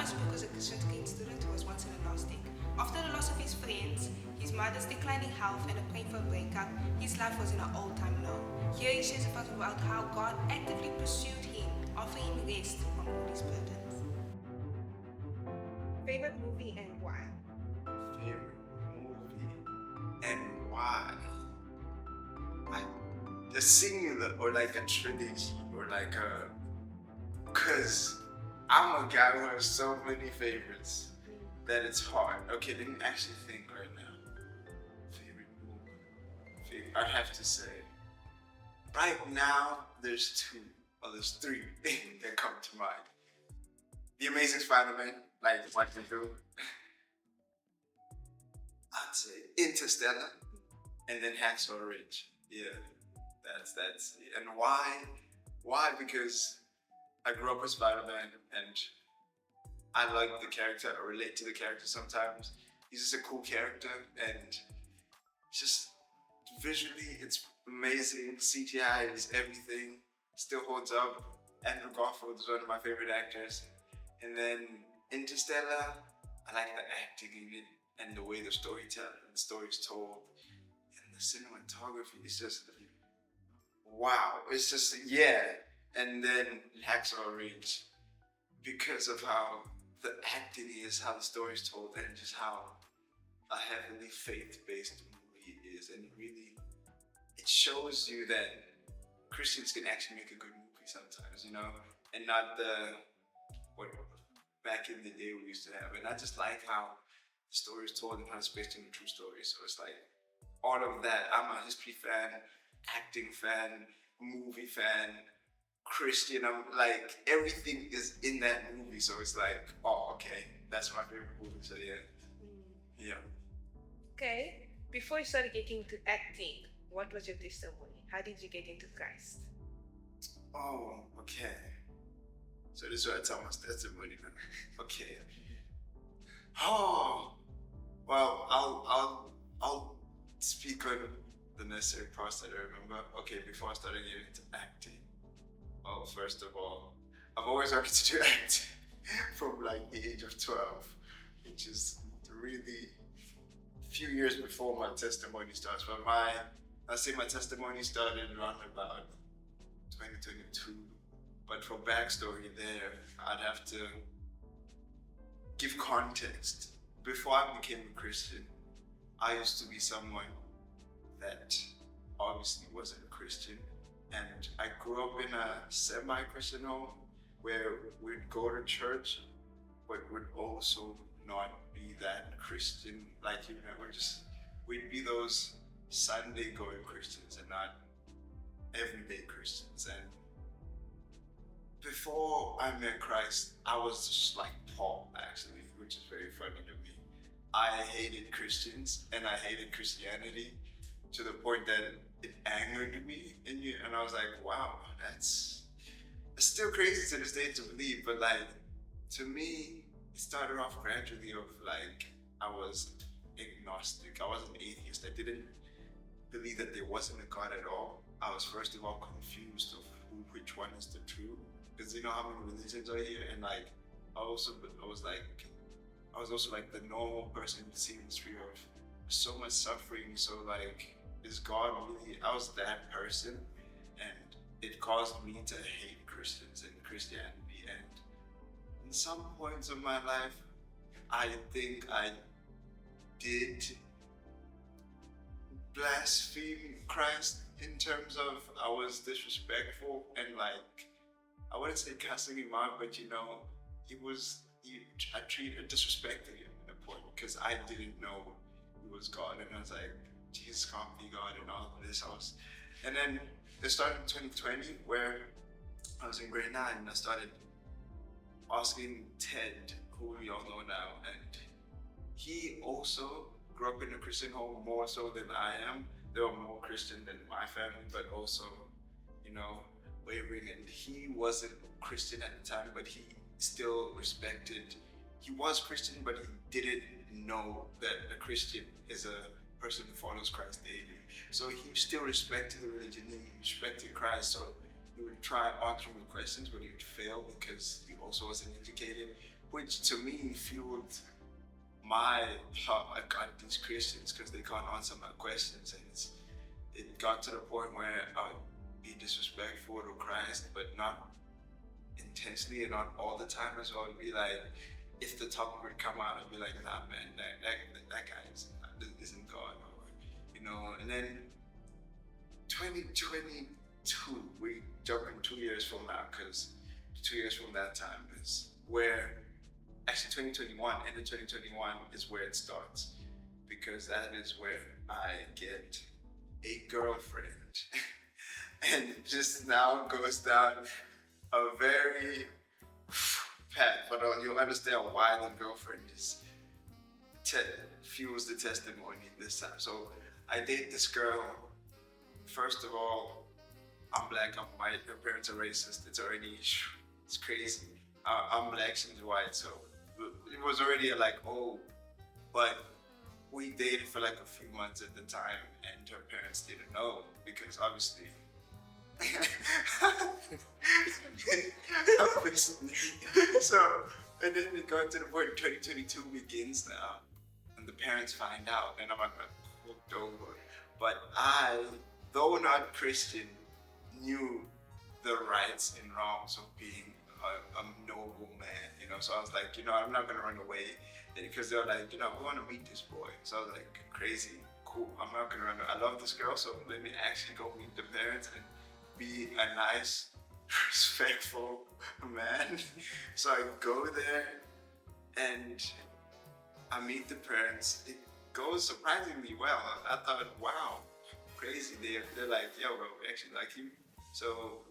Mazibuko was a Christian grade student who was once an agnostic. After the loss of his friends, his mother's declining health, and a painful breakup, his life was in an all-time low. Here he shares about how God actively pursued him, offering him rest from all his burdens. Favorite movie and why? Favorite movie and why? Like a singular or like a trilogy or like a. Because I'm a guy who has so many favorites that it's hard. Okay, let me actually think right now. Favorite movie? I'd have to say. Right now, there's two, or there's three that come to mind. The Amazing Spider-Man, like what they do. I'd say Interstellar, and then Hacksaw Ridge. Yeah, that's and why? Why? Because I grew up with Spider-Man, and I like the character. I relate to the character sometimes. He's just a cool character, and just visually, it's amazing. CGI is everything. Still holds up. Andrew Garfield is one of my favorite actors. And then Interstellar, I like the acting in it and the way the story is told, and the cinematography is just wow. It's just yeah. And then Hacksaw Ridge, because of how the acting is, how the story is told, and just how a heavily faith-based movie is, and it shows you that Christians can actually make a good movie sometimes, and not what back in the day we used to have. And I just like how the story is told and how it's based on a true story. So it's like all of that. I'm a history fan, acting fan, movie fan, Christian. I'm like everything is in that movie. So it's like, oh, okay, that's my favorite movie. So yeah. Okay, before you started getting into acting, what was your testimony? How did you get into Christ? Oh, okay. So this is what I tell my testimony now. Okay. Oh, well, I'll speak on the necessary parts that I remember. Okay, before I started getting into acting. Well, first of all, I've always wanted to do acting from like the age of 12, which is really a few years before my testimony starts. But I say my testimony started around about 2022. But for backstory there, I'd have to give context. Before I became a Christian, I used to be someone that obviously wasn't a Christian. And I grew up in a semi-Christian home where we'd go to church, but would also not be that Christian. Like, we'd be those Sunday going Christians and not everyday Christians. And before I met Christ, I was just like Paul, actually, which is very funny to me. I hated Christians and I hated Christianity to the point that it angered me. And I was like, wow, it's still crazy to this day to believe, but like, to me, it started off gradually of like, I was agnostic. I was an atheist. I didn't believe that there wasn't a God at all. I was first of all confused of which one is the true. Because you know how many religions are here, and like I was also like the normal person seeing this view of so much suffering. So like, is God really? I was that person, and it caused me to hate Christians and Christianity. And in some points of my life, I think I did blaspheme Christ in terms of I was disrespectful and like, I wouldn't say cussing him out, but I disrespected him at a point because I didn't know he was God, and I was like, Jesus can't be God and all of this. And then it started in 2020 where I was in grade 9 and I started asking Ted, who we all know now, and he also grew up in a Christian home more so than I am. They were more Christian than my family, but also, wavering. And he wasn't Christian at the time, but he still respected. He was Christian, but he didn't know that a Christian is a person who follows Christ daily. So he still respected the religion, he respected Christ. So he would try answering the questions, but he would fail because he also wasn't educated. which to me fueled my how I got these Christians because they can't answer my questions, and it got to the point where I would be disrespectful to Christ, but not intensely and not all the time as well. It'd be like, if the topic would come out, I'd be like, nah, man, that guy isn't God, or, and then 2022, we jumping 2 years from now, because 2 years from that time is where, actually 2021, end of 2021 is where it starts, because that is where I get a girlfriend. And just now goes down a very path, but you'll understand why the girlfriend is fuels the testimony this time. So I date this girl. First of all, I'm black, I'm white, her parents are racist. It's crazy. I'm black, she's white, so it was already but we dated for like a few months at the time, and her parents didn't know, because obviously so, and then we got to the point 2022 begins now, and the parents find out, and I'm like hooked over. But I, though not Christian, knew the rights and wrongs of being a noble man, So I was like, I'm not gonna run away, because they're like, we want to meet this boy. So I was like, crazy, cool. I'm not gonna run away. I love this girl, so let me actually go meet the parents and be a nice, respectful man. So I go there and I meet the parents. It goes surprisingly well. I thought, wow, crazy. They're like, yo, bro, we actually like you. So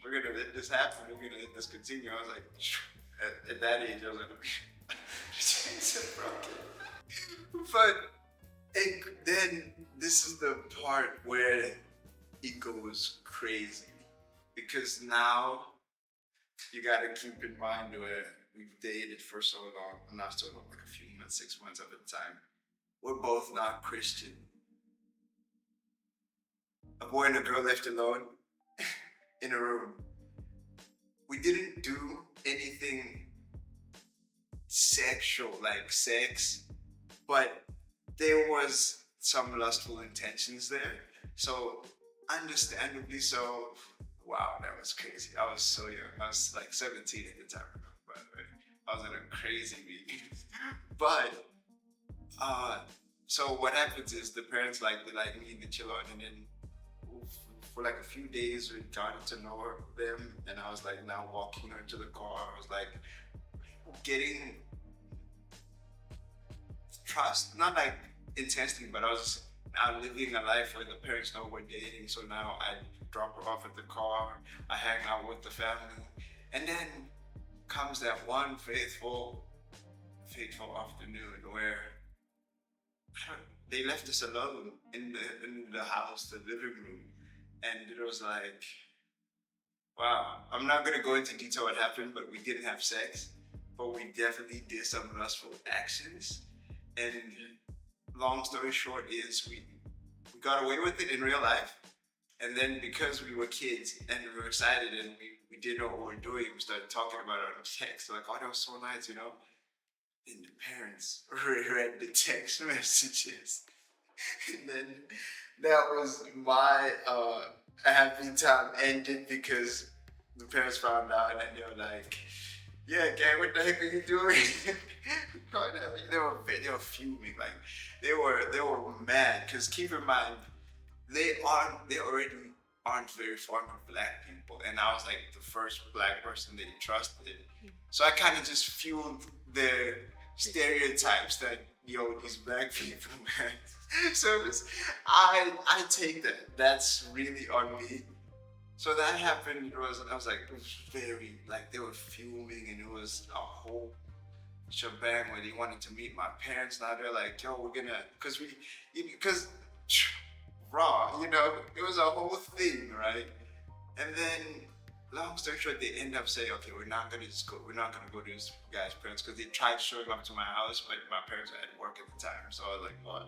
we're gonna let this happen. We're gonna let this continue. I was like, at that age, I was like, Jesus, bro. But then this is the part where it goes crazy, because now you gotta keep in mind where we've dated for so long, not so long, like a few months, 6 months at a time. We're both not Christian. A boy and a girl left alone in a room. We didn't do anything sexual, like sex, but there was some lustful intentions there. So understandably so. Wow, that was crazy. I was so young. I was like 17 at the time, by the way. I was in a crazy week. But so what happens is the parents like me and the chill out, and then for like a few days we got to know them, and I was like now walking her to the car. I was like getting trust, not like intensely, but I was now living a life where the parents know we're dating. So now I drop her off at the car, I hang out with the family, and then comes that one fateful afternoon where they left us alone in the house, the living room, and it was like, wow. I'm not gonna go into detail what happened, but we didn't have sex, but we definitely did some lustful actions. And long story short is we got away with it in real life. And then because we were kids and we were excited and we didn't know what we were doing, we started talking about it on text. Like, oh, that was so nice, And the parents read the text messages. And then that was my happy time ended, because the parents found out and they were like, yeah, gang, what the heck are you doing? They were fuming, like they were mad, because keep in mind, they already aren't very fond of black people, and I was like the first black person they trusted. So I kind of just fueled their stereotypes that these black people, man. So I take that. That's really on me. So that happened. I was like, it was very, like, they were fuming, and it was a whole shebang where they wanted to meet my parents. Now they're like, yo, we're gonna, because raw, it was a whole thing, right? And then, long story short, they end up saying, okay, we're not gonna go to this guy's parents, because they tried showing up to my house, but my parents were at work at the time. So I was like, oh,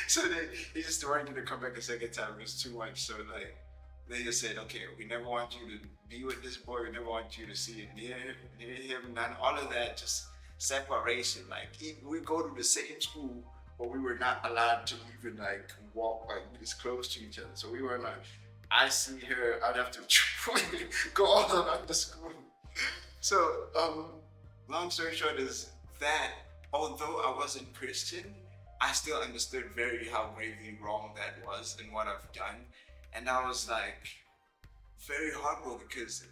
so they just weren't gonna come back a second time. It was too much. So like, they just said, okay, we never want you to be with this boy. We never want you to see it near him. None, all of that, just separation. Like we go to the same school, but we were not allowed to even like walk like this close to each other. So we were like, I see her, I'd have to go all around the school. So, long story short is that although I wasn't Christian, I still understood very how gravely wrong that was and what I've done. And I was like very heartbroken because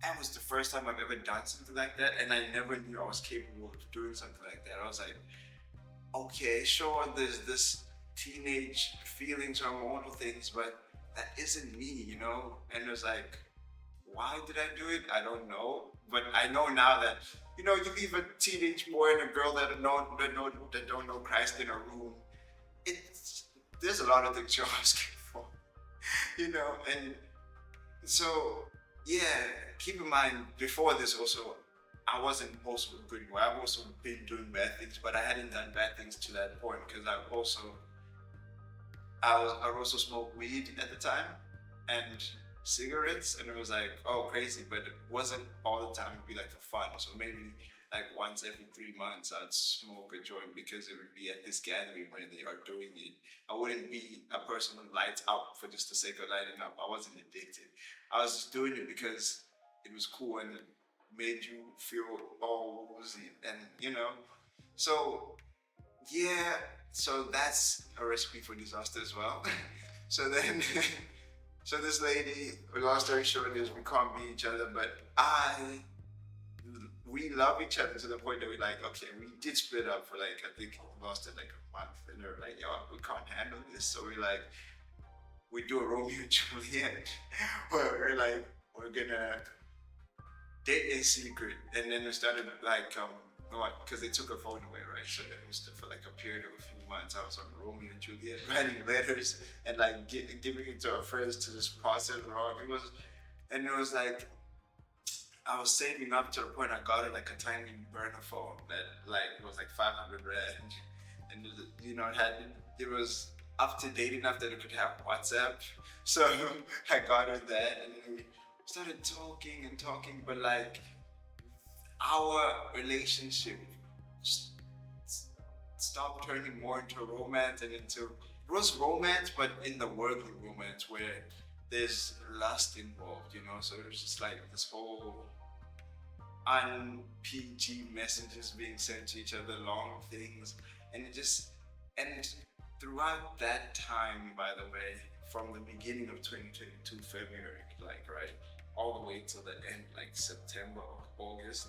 that was the first time I've ever done something like that, and I never knew I was capable of doing something like that. I was like, okay, sure, there's this teenage feelings or hormonal things, but that isn't me, you know? And it was like, why did I do it? I don't know. But I know now that, you know, you leave a teenage boy and a girl that don't know Christ in a room. It's there's a lot of things you're asking for, you know. And so yeah, keep in mind before this also, I wasn't also a good boy. I've also been doing bad things, but I hadn't done bad things to that point because I also smoked weed at the time and cigarettes, and it was like, oh, crazy, but it wasn't all the time. It'd be like for fun. So maybe like once every 3 months, I'd smoke a joint because it would be at this gathering where they are doing it. I wouldn't be a person who lights up for just the sake of lighting up. I wasn't addicted. I was just doing it because it was cool and it made you feel all woozy, and you know. So yeah, so that's a recipe for disaster as well. So then, so this lady, long story short is we can't be each other, but we love each other to the point that we like, okay, we did split up for like, I think we lost it like a month, and we are like, yo, we can't handle this. So we do a Romeo and Juliet, where we're like, we're gonna date in secret, and then we started like, because they took her phone away, right? So that was for like a period of a few months. I was on Romeo and Juliet, writing letters and like giving it to our friends to just pass it along. And it was like I was saving up to the point I got it like a tiny burner phone that like was like 500 rand, and you know it was up to date enough that it could have WhatsApp. So I got her that, and then we started talking and talking, but like our relationship stopped turning more into romance and into it was romance, but in the worldly romance where there's lust involved, you know. So it was just like this whole un-PG messages being sent to each other, long things, and it just and throughout that time, by the way, from the beginning of 2022 February, like right, all the way till the end, like September or August,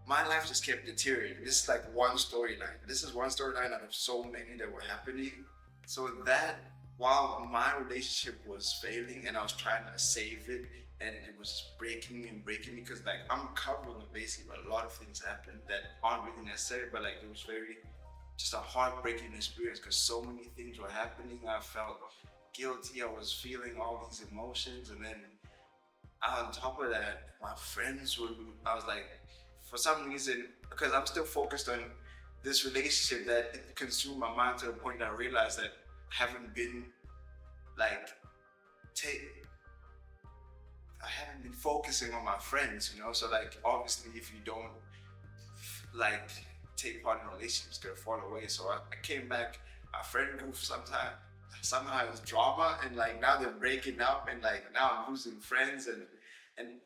my life just kept deteriorating. This is like one storyline. This is one storyline out of so many that were happening. So that while my relationship was failing and I was trying to save it and it was breaking and breaking me because like I'm covering basically a lot of things happened that aren't really necessary, but like it was very just a heartbreaking experience because so many things were happening. I felt guilty. I was feeling all these emotions, and then on top of that, my friends were. I was like, for some reason, because I'm still focused on this relationship that it consumed my mind to the point that I realized that I haven't been like I haven't been focusing on my friends, you know. So like obviously, if you don't like take part in a relationship, it's gonna fall away. So I came back, a friend group somehow it was drama, and like now they're breaking up, and like now I'm losing friends, and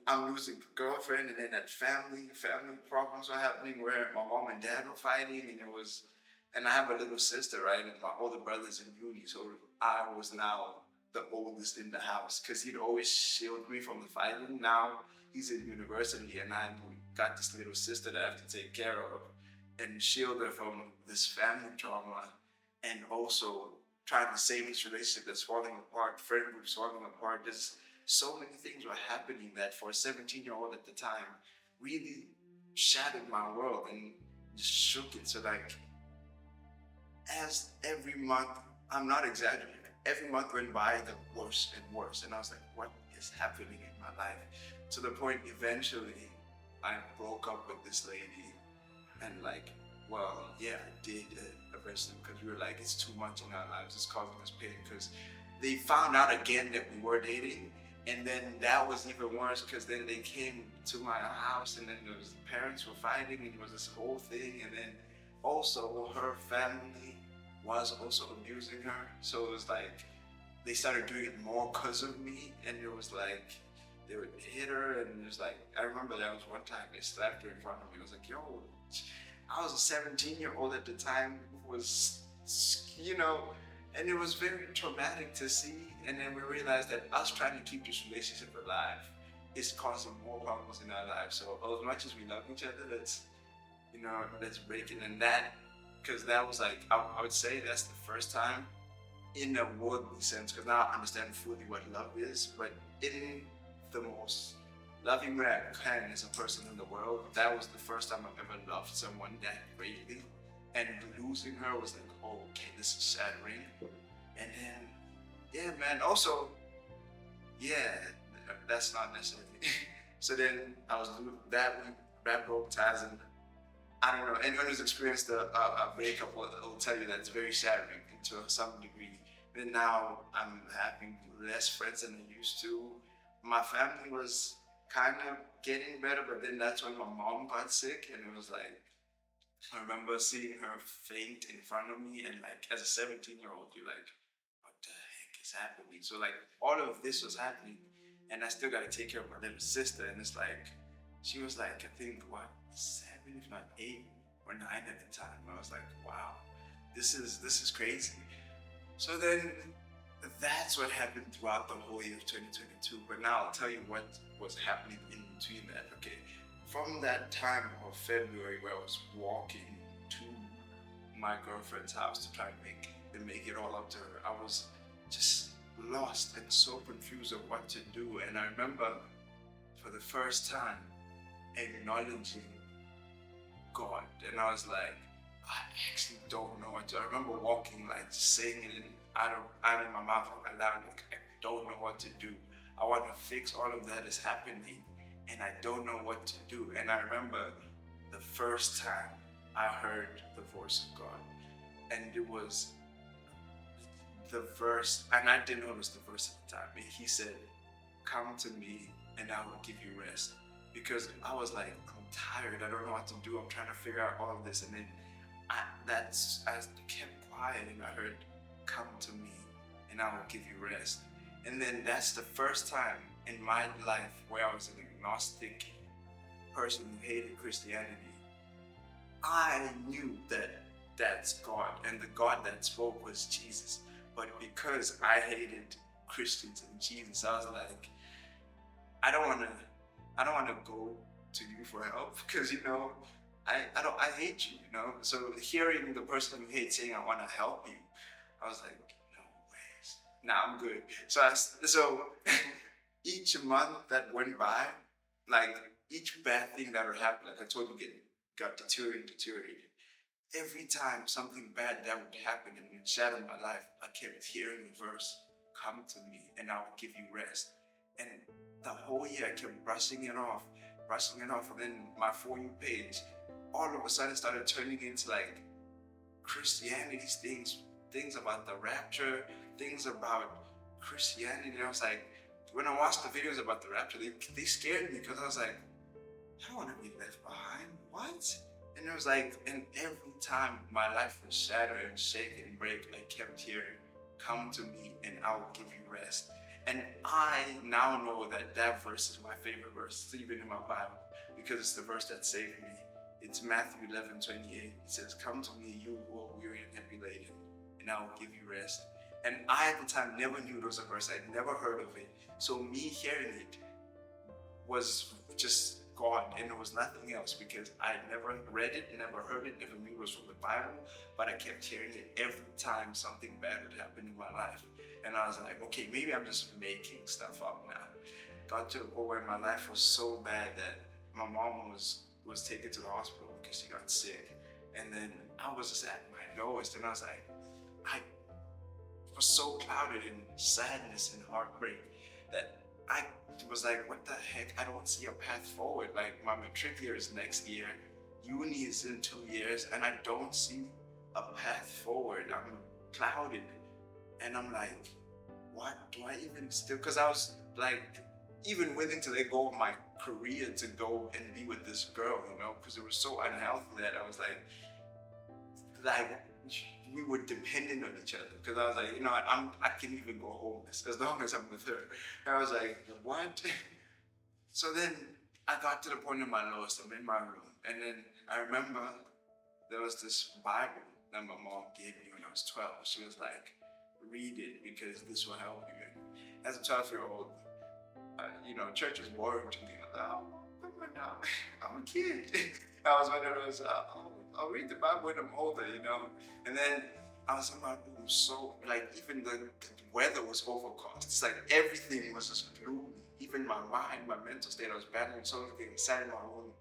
I'm losing a girlfriend, and then that family problems were happening where my mom and dad were fighting, and I have a little sister, right, and my older brother's in uni, so I was now the oldest in the house because he'd always shield me from the fighting. Now he's in university, and I got this little sister that I have to take care of and shield her from this family trauma, and also trying to save this relationship that's falling apart, friend groups falling apart. There's so many things were happening that for a 17-year-old at the time really shattered my world and just shook it. So like as every month, I'm not exaggerating, every month went by, the worse and worse. And I was like, what is happening in my life? To the point eventually I broke up with this lady, and like, well, yeah, I did eventually, because we were like, it's too much in our lives, it's causing us pain, because they found out again that we were dating, and then that was even worse because then they came to my house, and then there was the parents were fighting, and it was this whole thing, and then also her family was also abusing her, so it was like they started doing it more because of me, and it was like they would hit her, and it was like I remember there was one time they slapped her in front of me. I was like, yo, I was a 17-year-old at the time who was, you know, and it was very traumatic to see. And then we realized that us trying to keep this relationship alive is causing more problems in our lives. So as much as we love each other, let's break it. And that, because that was like, I would say that's the first time in a worldly sense, because now I understand fully what love is, but in the most loving way I can as a person in the world, that was the first time I've ever loved someone that greatly. And losing her was like, oh, okay, this is shattering. And then, yeah, man, also, yeah, that's not necessarily. So then I was that broke ties, and I don't know, anyone who's experienced a breakup will tell you that it's very shattering to some degree. And now I'm having less friends than I used to. My family was kind of getting better, but then that's when my mom got sick, and it was like, I remember seeing her faint in front of me, and like as a 17-year-old, you're like, what the heck is happening? So like all of this was happening, and I still got to take care of my little sister, and it's like, she was like, I think what, 7, if not 8 or 9 at the time. I was like, wow, this is crazy. So then that's what happened throughout the whole year of 2022. But now I'll tell you what was happening in between that, okay? From that time of February where I was walking to my girlfriend's house to try and make it all up to her, I was just lost and so confused of what to do. And I remember for the first time acknowledging God, and I was like, I actually don't know what to. I remember walking, like saying it out of my mouth aloud, like I don't know what to do. I want to fix all of that is happening, and I don't know what to do. And I remember the first time I heard the voice of God, and it was the verse, and I didn't know it was the verse at the time. And He said, "Come to me, and I will give you rest." Because I was like, I'm tired. I don't know what to do. I'm trying to figure out all of this, and then I kept quiet, and I heard, "Come to me, and I will give you rest." And then that's the first time in my life where I was an agnostic person who hated Christianity. I knew that that's God, and the God that spoke was Jesus. But because I hated Christians and Jesus, I was like, I don't want to go to you for help, because I hate you, So hearing the person you hate saying, "I want to help you," I was like, no ways. Nah, I'm good. So each month that went by, like each bad thing that would happen, like I told you, got deteriorated. Every time something bad that would happen and it shattered my life, I kept hearing the verse, "Come to me, and I will give you rest." And the whole year I kept brushing it off, and then my For You page all of a sudden started turning into like Christianity's things about the rapture, things about Christianity. And I was like, when I watched the videos about the rapture, they scared me, because I was like, I don't want to be left behind. What? And it was like, and every time my life was shattered and shaken and break, I kept hearing, "Come to me, and I will give you rest." And I now know that verse is my favorite verse. It's even in my Bible, because it's the verse that saved me. It's Matthew 11:28. It says, "Come to me, you who are weary and heavy laden, and I will give you rest." And I at the time never knew it was a verse. I'd never heard of it. So me hearing it was just God, and it was nothing else, because I never read it, never heard it, never knew it was from the Bible, but I kept hearing it every time something bad would happen in my life. And I was like, okay, maybe I'm just making stuff up now. Got to a point where my life was so bad that my mom was taken to the hospital because she got sick. And then I was just at my lowest, and I was like, I was so clouded in sadness and heartbreak that I was like, what the heck? I don't see a path forward. Like, my matric year is next year, uni is in 2 years, and I don't see a path forward. I'm clouded, and I'm like, what do I even still? Because I was like, even willing to let go of my career to go and be with this girl, because it was so unhealthy that I was like we were dependent on each other. Because I was like, I can even go homeless as long as I'm with her. And I was like, what? So then I got to the point of my lowest. I'm in my room, and then I remember there was this Bible that my mom gave me when I was 12. She was like, read it because this will help you. And as a 12-year-old, church was boring to me. I was like, oh, come on now, I'm a kid. I was one of those, I'll read the Bible when I'm older. And then I was in my room, so like even the weather was overcast. It's like everything was just gloomy. Even my mind, my mental state, I was battling so many things. Sat in my room,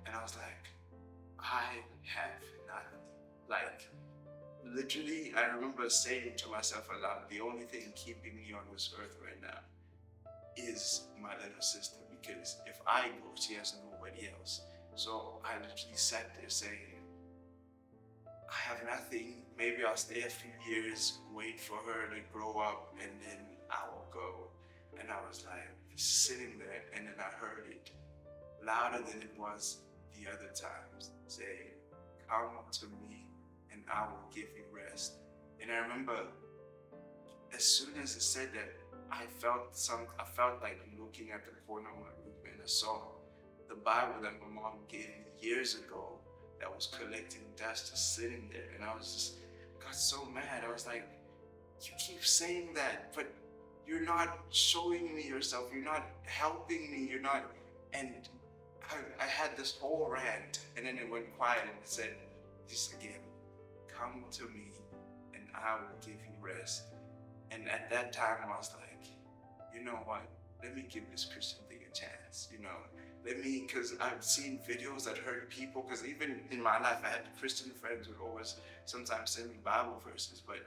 and I was like, I have nothing. Like, literally, I remember saying to myself aloud, the only thing keeping me on this earth right now is my little sister, because if I go, she has nobody else. So I literally sat there saying, I have nothing. Maybe I'll stay a few years, wait for her to grow up, and then I will go. And I was like sitting there, and then I heard it louder than it was the other times, saying, come to me and I will give you rest. And I remember as soon as it said that, I felt like looking at the corner of my room, and I saw the Bible that my mom gave me years ago that was collecting dust, just sitting there. And I was just got so mad. I was like, you keep saying that, but you're not showing me yourself. You're not helping me. You're not. And I had this whole rant, and then it went quiet, and it said this again, come to me and I will give you rest. And at that time I was like, you know what, let me give this Christian thing a chance. Because I've seen videos that hurt people, because even in my life I had Christian friends who would always sometimes send me Bible verses, but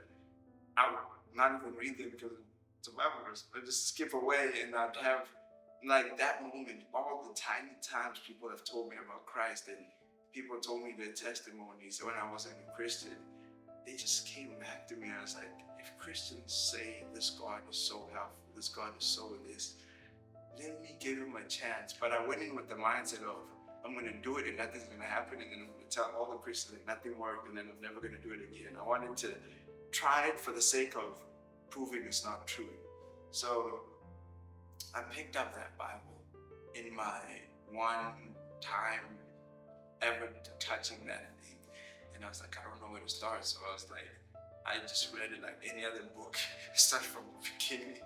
I would not even read them because it's a Bible verse. I'd just skip away, and I'd have like that moment, all the tiny times people have told me about Christ, and people told me their testimonies when I wasn't a Christian, they just came back to me. I was like, if Christians say this God is so helpful, this God is so this, let me give him a chance. But I went in with the mindset of, I'm going to do it and nothing's going to happen, and then I'm going to tell all the Christians that nothing worked, and then I'm never going to do it again. I wanted to try it for the sake of proving it's not true. So I picked up that Bible in my one time ever touching that thing, and I was like, I don't know where to start. So I was like, I just read it like any other book. Start from the beginning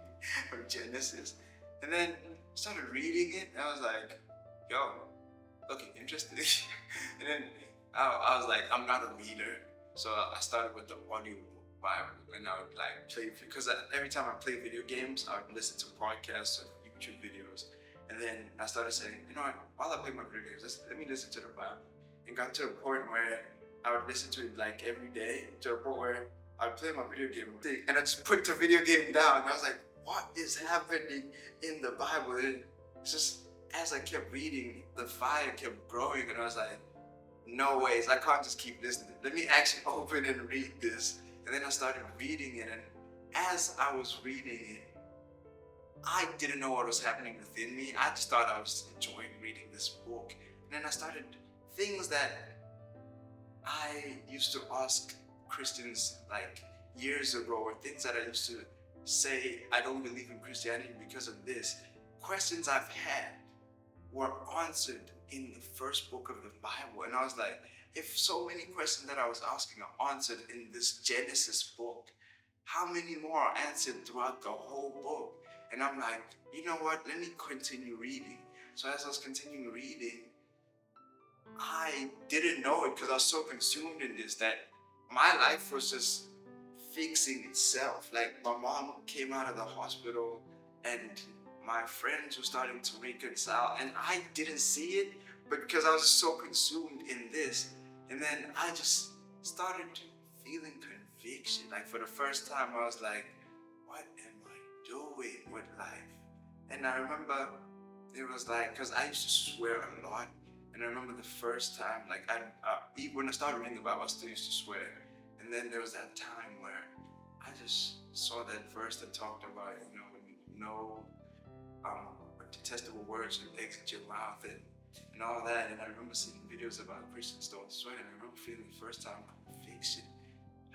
of Genesis, and then started reading it, and I was like, yo, looking interesting. And then I was like, I'm not a reader, so I started with the audio Bible, and I would like play, because every time I play video games, I would listen to podcasts or YouTube videos. And then I started saying, you know what, while I play my video games, let me listen to the Bible. And got to a point where I would listen to it like every day, to a point where I would play my video game and I just put the video game down. And I was like, what is happening in the Bible? And it's just, as I kept reading, the fire kept growing, and I was like, no ways, I can't just keep listening. Let me actually open and read this. And then I started reading it, and as I was reading it, I didn't know what was happening within me. I just thought I was enjoying reading this book. And then I started things that I used to ask Christians like years ago, or things that I used to say, I don't believe in Christianity because of this. Questions I've had were answered in the first book of the Bible. And I was like, if so many questions that I was asking are answered in this Genesis book, how many more are answered throughout the whole book? And I'm like, you know what, let me continue reading. So as I was continuing reading, I didn't know it because I was so consumed in this that my life was just fixing itself. Like, my mom came out of the hospital and my friends were starting to reconcile, and I didn't see it, but because I was so consumed in this. And then I just started feeling conviction. Like, for the first time, I was like, what am I doing with life? And I remember it was like, because I used to swear a lot. And I remember the first time, like, when I started reading the Bible, I still used to swear. And then there was that time where I just saw that verse that talked about, no detestable words should exit your mouth and all that. And I remember seeing videos about Christians don't swear, and I remember feeling the first time conviction.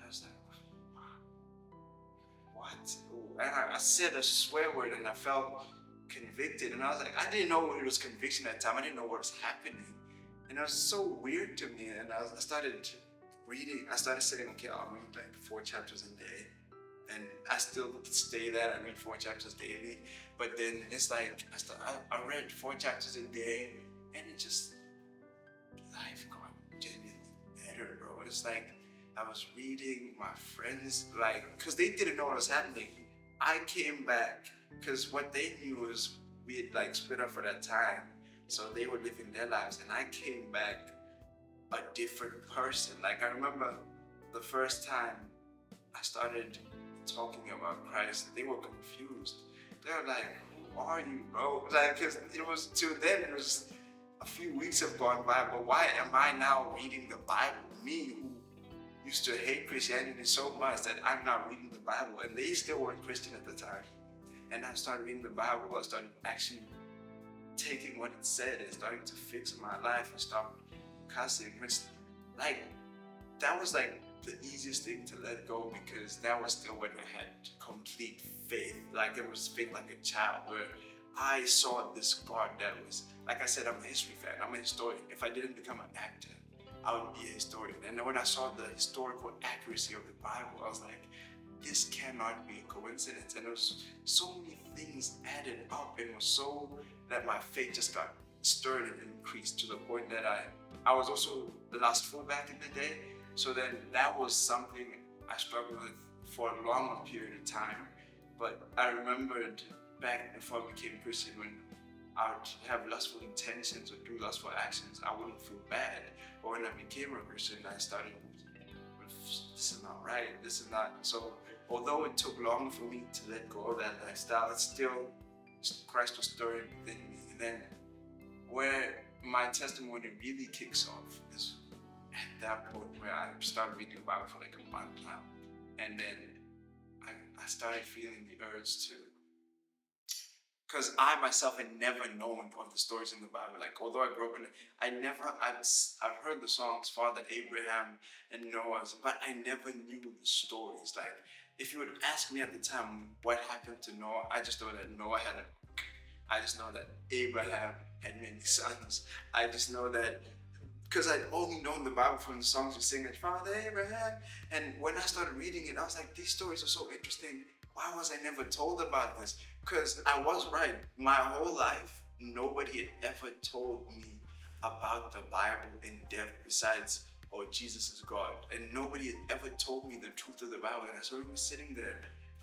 I was like, what? And I said a swear word and I felt convicted, and I was like, I didn't know it was conviction at the time. I didn't know what was happening, and it was so weird to me. And I started reading. I started saying, okay, I'll read like 4 chapters a day, and I still stay there. I read 4 chapters daily, but then it's like I read 4 chapters a day, and it just life got genuinely better, bro. It's like I was reading my friends, like, because they didn't know what was happening. I came back because what they knew was we had like split up for that time, so they were living their lives, and I came back a different person. Like, I remember the first time I started talking about Christ, they were confused. They were like, who are you, bro? Like, because it was, to them, it was a few weeks have gone by, but why am I now reading the Bible? Me, who used to hate Christianity so much that I'm not reading the Bible, and they still weren't Christian at the time. And I started reading the Bible. I started actually taking what it said and starting to fix my life and stop cussing. Which, like, that was like the easiest thing to let go, because that was still when I had complete faith. Like, it was faith like a child, where I saw this God that was, like I said, I'm a history fan, I'm a historian. If I didn't become an actor, I would be a historian. And when I saw the historical accuracy of the Bible, I was like, this cannot be a coincidence. And there was so many things added up, and it was so that my faith just got stirred and increased to the point that I was also the last fullback in the day. So then that was something I struggled with for a long period of time. But I remembered back before I became Christian, when I would have lustful intentions or do lustful actions, I wouldn't feel bad. But when I became a Christian, I started with, this is not right, this is not. So although it took long for me to let go of that lifestyle, it's still, Christ was stirring within me. And then where my testimony really kicks off is at that point where I started reading the Bible for like a month now. And then I started feeling the urge to, because I myself had never known of the stories in the Bible. Like, although I grew up in it, I've heard the songs, Father Abraham and Noah's, but I never knew the stories. Like, if you would ask me at the time what happened to Noah, I just know that Noah had a book. I just know that Abraham had many sons. I just know that, because I'd only known the Bible from the songs we sing, like, Father Abraham. And when I started reading it, I was like, these stories are so interesting. Why was I never told about this? Because I was right. My whole life, nobody had ever told me about the Bible in depth besides, oh, Jesus is God. And nobody had ever told me the truth of the Bible. And I sort of was sitting there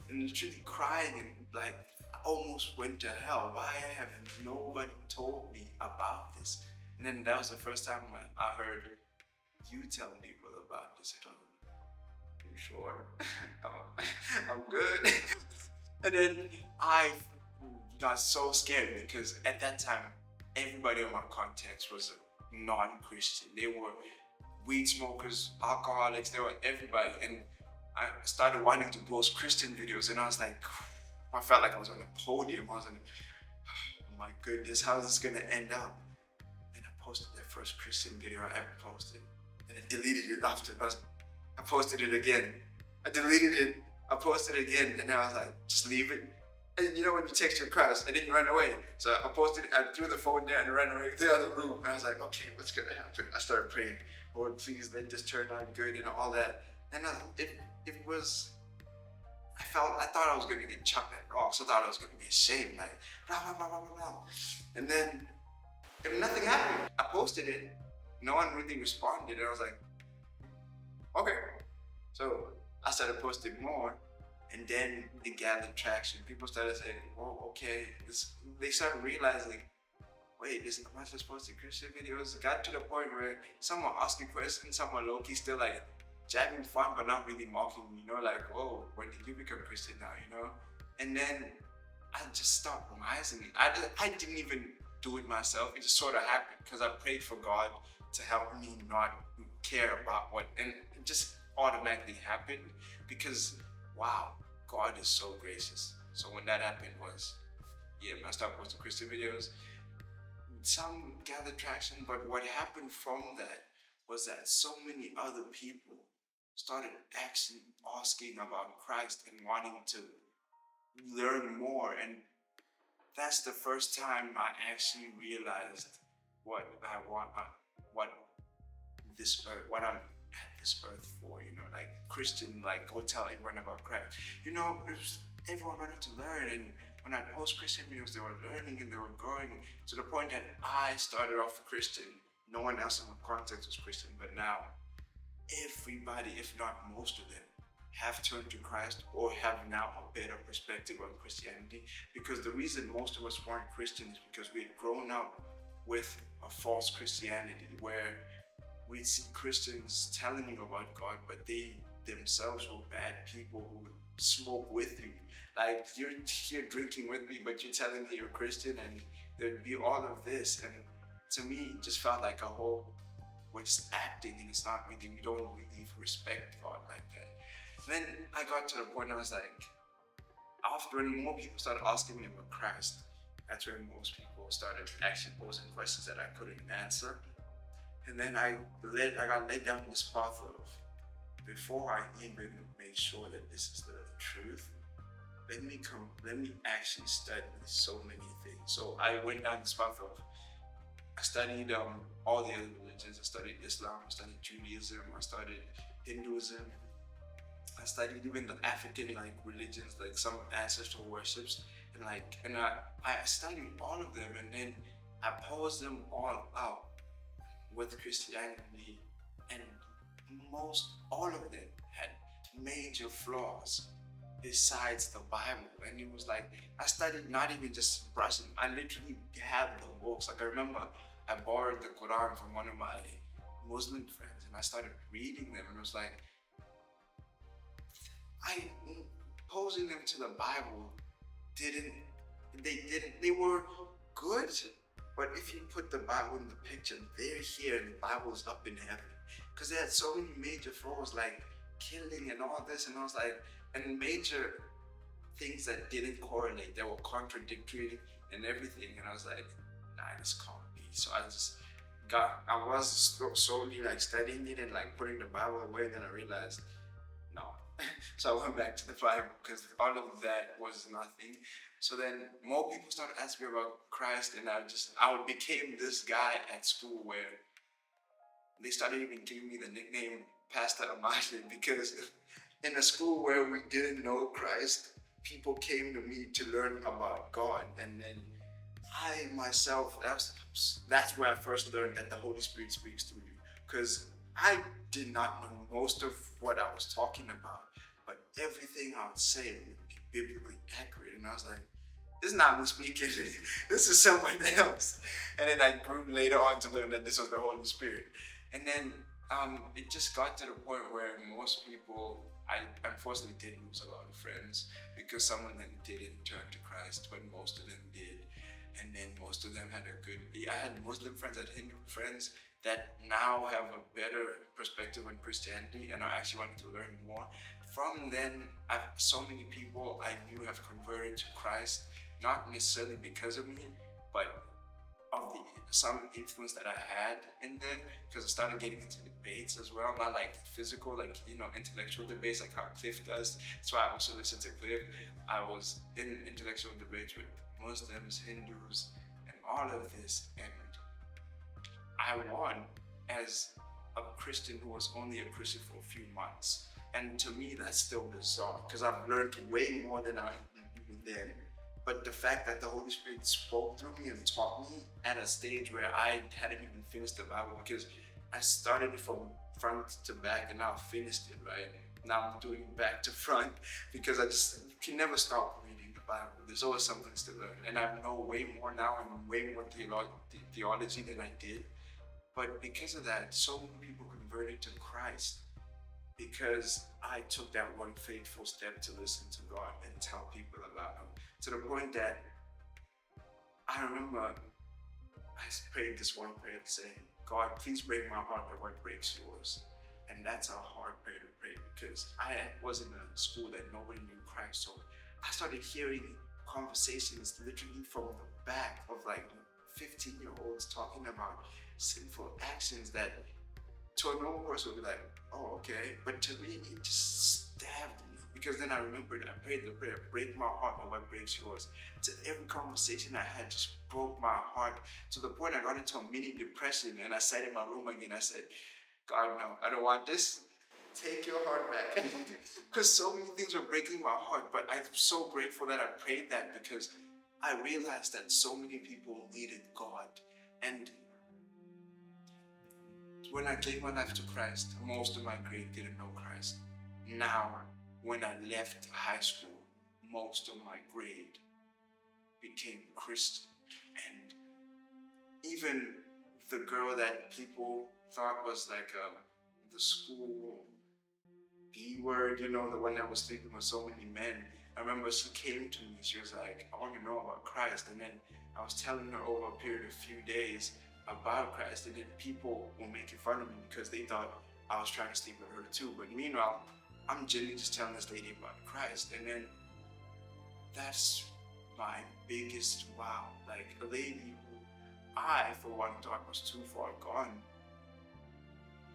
and literally crying and like, I almost went to hell. Why have nobody told me about this? And then that was the first time when I heard you tell people about this. You sure? I'm good. And then I got so scared, because at that time, everybody in my context was a non-Christian. They were weed smokers, alcoholics, they were everybody. And I started wanting to post Christian videos, and I was like, I felt like I was on a podium. I was like, oh my goodness, how is this gonna end up? And I posted that first Christian video I ever posted, and I deleted it after. I posted it again. I deleted it. I posted it again, and I was like, just leave it. And you know when you text your crush and then you run away. So I posted it, I threw the phone down and ran away to the other room. And I was like, okay, what's gonna happen? I started praying, Lord, please let this turn out good and all that. And it was, I thought I was gonna get chucked at rocks. I thought I was gonna be ashamed, like, blah, blah, blah, blah, blah, blah. And then, if nothing happened, I posted it. No one really responded. And I was like, okay. So I started posting more, and then it gathered traction. People started saying, "Whoa, okay." They started realizing, wait, this is not just posting Christian videos. It got to the point where some were asking questions, some were low-key still like jabbing fun, but not really mocking me, you know, like, "Whoa, when did you become Christian now?" You know? And then I just stopped rising. I didn't even do it myself. It just sort of happened because I prayed for God to help me not care about what, and it just automatically happened because, wow, God is so gracious. So when that happened was, yeah, I started posting Christian videos. Some gathered traction, but what happened from that was that so many other people started actually asking about Christ and wanting to learn more. And that's the first time I actually realized what I want, what this earth, what I'm at this earth for. Like Christian, like go tell everyone about Christ. Everyone wanted to learn, and when I post Christian videos, they were learning and they were growing to the point that I started off Christian. No one else in my context was Christian, but now everybody, if not most of them, have turned to Christ or have now a better perspective on Christianity. Because the reason most of us weren't Christians is because we had grown up with a false Christianity where we'd see Christians telling you about God, but they themselves were bad people who would smoke with you. Like, you're here drinking with me, but you're telling me you're Christian, and there'd be all of this. And to me, it just felt like a whole, we're just acting, and it's not really, we don't really respect God like that. Then I got to the point I was like, after when more people started asking me about Christ, that's when most people started actually posing questions that I couldn't answer. And then I got led down this path of, before I even made sure that this is the truth, let me actually study so many things. So I went down this path of, I studied all the other religions. I studied Islam, I studied Judaism, I studied Hinduism, I studied even the African religions, like some ancestral worships, and I studied all of them, and then I posed them all out with Christianity, and all of them had major flaws besides the Bible. And it was like, I studied not even just brushing, I literally had the books. Like, I remember I borrowed the Quran from one of my Muslim friends, and I started reading them, and it was like, posing them to the Bible they were good, but if you put the Bible in the picture, they're here and the Bible is up in heaven. Because they had so many major flaws, like killing and all this, and I was like, and major things that didn't correlate, they were contradictory and everything, and I was like, nah, this can't be. So I was slowly studying it and putting the Bible away, and then I realized, no. So I went back to the Bible because all of that was nothing. So then more people started asking me about Christ, and I became this guy at school where they started even giving me the nickname Pastor Amahle, because in a school where we didn't know Christ, people came to me to learn about God. And then I myself, that's where I first learned that the Holy Spirit speaks through you. Because I did not know most of what I was talking about, but everything I would say would be biblically accurate. And I was like, this is not me speaking, this is someone else. And then I grew later on to learn that this was the Holy Spirit. And then it just got to the point where most people, I unfortunately did lose a lot of friends because some of them didn't turn to Christ, but most of them did. And then most of them had I had Muslim friends, I had Hindu friends that now have a better perspective on Christianity and are actually wanting to learn more. From then, so many people I knew have converted to Christ, not necessarily because of me, but of some influence that I had in them, because I started getting into debates as well, not physical, intellectual debates like how Cliff does. That's why I also listen to Cliff. I was in intellectual debates with Muslims, Hindus, and all of this, and I won as a Christian who was only a Christian for a few months. And to me, that's still bizarre, because I've learned way more than I knew then. But the fact that the Holy Spirit spoke through me and taught me at a stage where I hadn't even finished the Bible, because I started it from front to back and now I finished it, right? Now I'm doing back to front, because you can never stop reading the Bible. There's always something to learn. And I know way more now and way more theology than I did. But because of that, so many people converted to Christ, because I took that one faithful step to listen to God and tell people about Him. To the point that I remember I prayed this one prayer saying, God, please break my heart but what breaks yours. And that's a hard prayer to pray because I was in a school that nobody knew Christ. So I started hearing conversations literally from the back of like 15-year-olds talking about sinful actions that to a normal person would be like, oh, okay. But to me, it just stabbed me. Because then I remembered I prayed the prayer, break my heart and what breaks yours. So every conversation I had just broke my heart to the point I got into a mini depression and I sat in my room again. I said, God, no, I don't want this. Take your heart back. Because so many things were breaking my heart. But I'm so grateful that I prayed that because I realized that so many people needed God. And when I gave my life to Christ, most of my grade didn't know Christ. Now, when I left high school, most of my grade became Christian. And even the girl that people thought was like the school B word, the one that was sleeping with so many men. I remember she came to me, she was like, I want to know about Christ. And then I was telling her over a period of few days about Christ, and then people were making fun of me because they thought I was trying to sleep with her too. But meanwhile, I'm genuinely just telling this lady about Christ. And then that's my biggest wow. Like a lady who I, for one, thought was too far gone,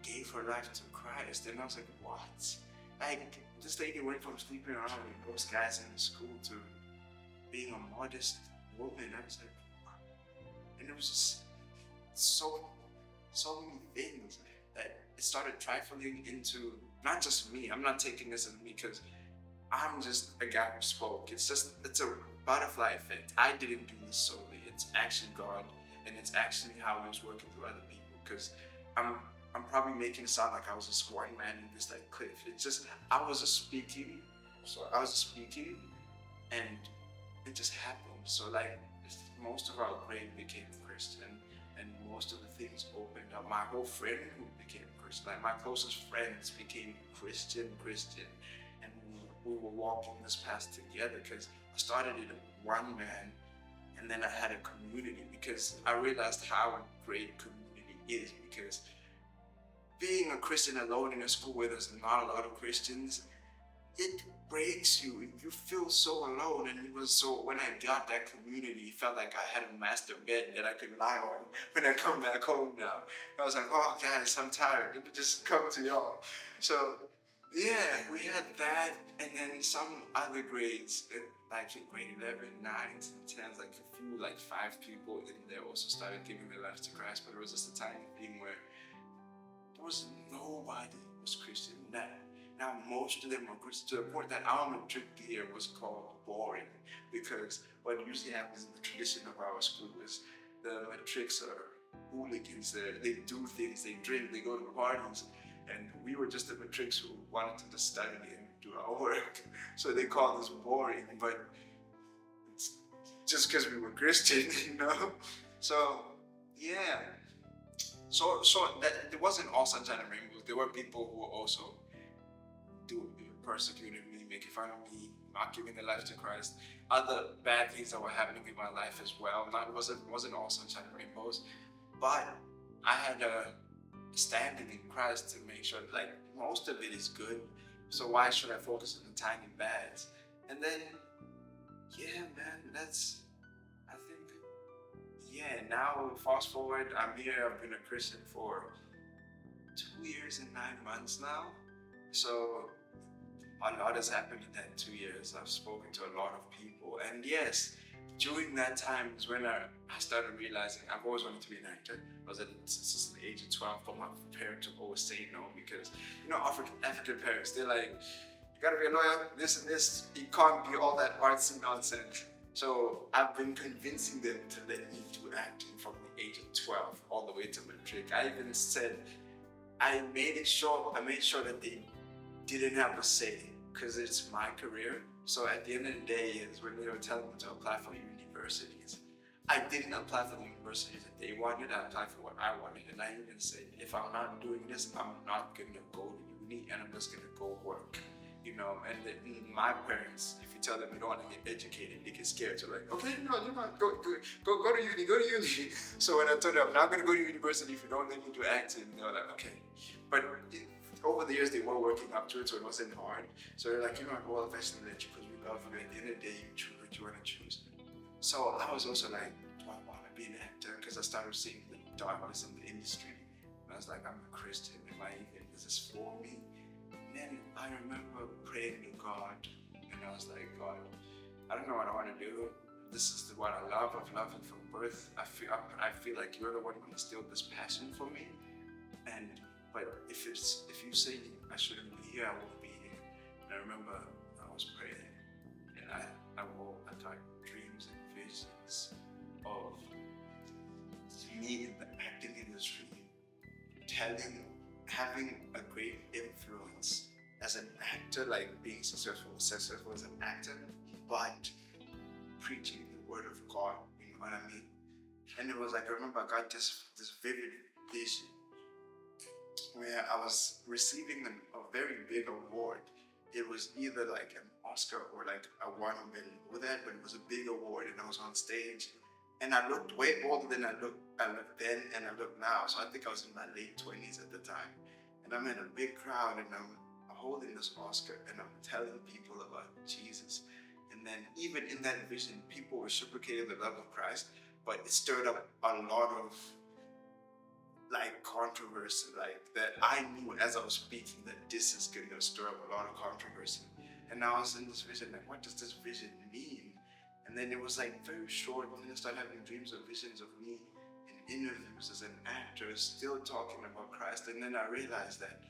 gave her life to Christ. And I was like, what? Like, this lady went from sleeping around with those guys in the school to being a modest woman. I was like, what? And it was just so many things that it started trifling into not just me. I'm not taking this as me because I'm just a guy who spoke. It's a butterfly effect. I didn't do this solely. It's actually God, and it's actually how He was working through other people. Because I'm probably making it sound like I was just one man in this like cliff. It's just I was just speaking, and it just happened. So like most of our grade became Christian, and most of the things opened up. My whole friend group became Christian. Like my closest friends became Christian, and we were walking this path together because I started it one man, and then I had a community because I realized how great community is. Because being a Christian alone in a school where there's not a lot of Christians, it breaks you. You feel so alone, and it was so. When I got that community, it felt like I had a master bed that I could lie on when I come back home now. I was like, oh guys, I'm tired. Let me just come to y'all. So yeah, we had that, and then some other grades, like in grade 11, 9s, and 10s, like a few, like 5 people in there also started giving their lives to Christ. But it was just a tiny thing where there was nobody who was Christian. Now most of them were Christian, to the point that our matric year was called boring, because what usually happens in the tradition of our school is the matrics are hooligans. They do things, they drink, they go to parties, and we were just the matrics who wanted to just study and do our work. So they called us boring, but it's just because we were Christian, So yeah. So that it wasn't all sunshine and rainbows. There were people who were also persecuting me, making fun of me, not giving their life to Christ. Other bad things that were happening in my life as well. It wasn't all sunshine and rainbows, but I had a standing in Christ to make sure that, like, most of it is good. So why should I focus on the tiny bads? And then, yeah, man, now fast forward, I'm here. I've been a Christian for 2 years and 9 months now. So a lot has happened in that 2 years. I've spoken to a lot of people. And yes, during that time is when I started realizing I've always wanted to be an actor. I was since the age of 12, but my parents would always say no because, African parents, they're like, you gotta be a lawyer, this and this. You can't be all that artsy nonsense. So I've been convincing them to let me do acting from the age of 12 all the way to matric. I even said, I made sure that they didn't have a say because it's my career. So at the end of the day is when they were telling me to apply for universities, I didn't apply for the universities that they wanted. I applied for what I wanted, and I even said, if I'm not doing this, I'm not gonna go to uni, and I'm just gonna go work. And my parents, if you tell them you don't want to get educated, they get scared. So like, okay, no, you're not, go to uni. So when I told them I'm not going to go to university if you don't let me do acting, they were like, okay. But over the years they were working up to it, so it wasn't hard. So they're like, we'll eventually let you because we love you. At the end of the day, you choose what you want to choose. So I was also like, do I want to be an actor? Because I started seeing the darkness in the industry. And I was like, I'm a Christian. Is this for me? And then I remember praying to God, and I was like, God, I don't know what I want to do. This is what I love. I've loved it from birth. I feel like you're the one who instilled this passion for me. But if you say I shouldn't be here, I won't be here. And I remember I was praying, and I got dreams and visions of me in the acting industry, having a great influence as an actor, like being successful as an actor, but preaching the word of God, you know what I mean? And it was like, I remember I got this vivid vision where I was receiving a very big award. It was either like an Oscar or like a $1 million or that, but it was a big award, and I was on stage. And I looked way older than I looked then and I look now. So I think I was in my late 20s at the time. And I'm in a big crowd and I'm holding this Oscar and I'm telling people about Jesus. And then even in that vision, people reciprocated the love of Christ, but it stirred up a lot of like controversy, like that I knew as I was speaking that this is going to stir up a lot of controversy. And I was in this vision, like, what does this vision mean? And then it was like very short, and then I started having dreams or visions of me in interviews as an actor, still talking about Christ. And then I realized that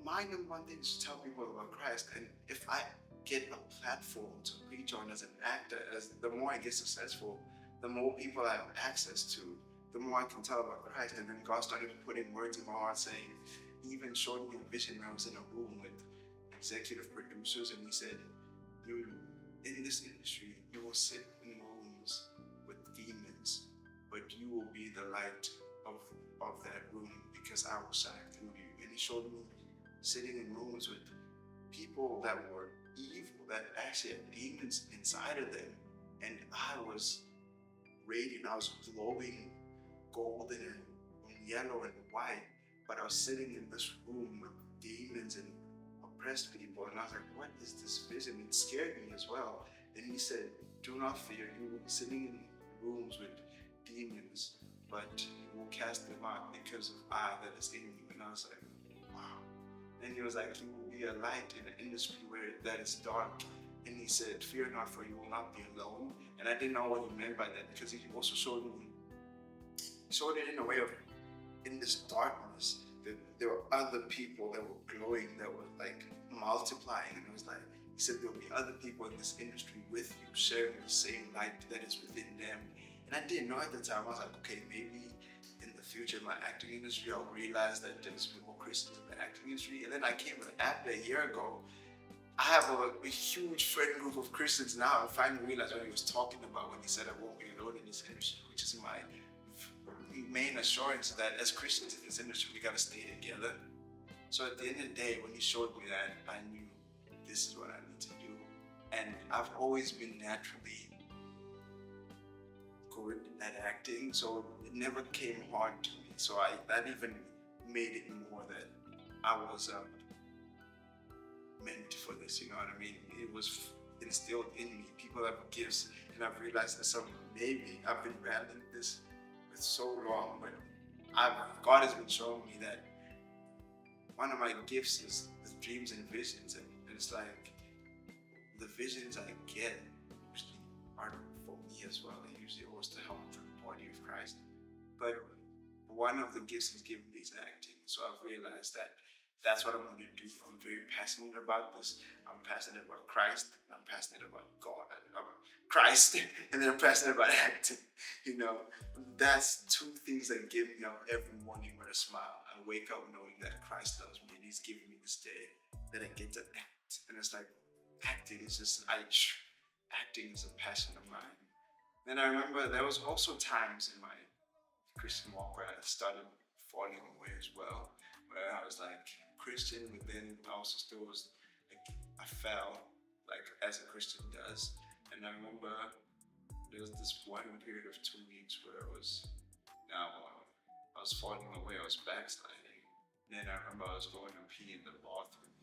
my number one thing is to tell people about Christ. And if I get a platform to preach on as an actor, the more I get successful, the more people I have access to, the more I can tell about Christ. And then God started putting words in my heart saying, he even showed me a vision when I was in a room with executive producers, and he said, you, in this industry, you will sit in rooms with demons, but you will be the light of that room because I will shine through you. And he showed me sitting in rooms with people that were evil, that actually had demons inside of them. And I was radiant, I was glowing golden and yellow and white, but I was sitting in this room with demons and oppressed people, and I was like, what is this vision? It scared me as well. And he said, do not fear, you will be sitting in rooms with demons, but you will cast them out because of I that is in you. And I was like, wow. And he was like, you will be a light in an industry where that is dark. And he said, fear not, for you will not be alone. And I didn't know what he meant by that, because he also showed it in a way of, in this darkness, that there were other people that were glowing, that were like multiplying. And it was like, he said, there'll be other people in this industry with you, sharing the same light that is within them. And I didn't know at the time. I was like, okay, maybe in the future, in my acting industry, I'll realize that there's more Christians in the acting industry. And then I came after a year ago, I have a huge friend group of Christians now. I finally realized what he was talking about when he said I won't be alone in this industry, which is my main assurance that as Christians in this industry, we gotta stay together. So at the end of the day, when he showed me that, I knew this is what I need to do. And I've always been naturally good at acting, so it never came hard to me. So that even made it more that I was meant for this, you know what I mean? It was instilled in me. People have gifts, and I've realized that maybe I've been battling this for so long, but God has been showing me that one of my gifts is dreams and visions, and it's like the visions I get usually are for me as well. They usually always to help the body of Christ. But one of the gifts He's given me is acting. So I've realized that that's what I'm going to do. I'm very passionate about this. I'm passionate about Christ. I'm passionate about God, Christ, and then I'm passionate about acting. You know, that's two things that give me up every morning with a smile. I wake up knowing that Christ loves me and He's giving me this day that I get to act. And it's like, acting is just, acting is a passion of mine. And I remember there was also times in my Christian walk where I started falling away as well, where I was like Christian, but then I also still was like, I fell like as a Christian does. And I remember there was this one period of 2 weeks where I was falling away, I was backsliding. Then I remember I was going to pee in the bathroom,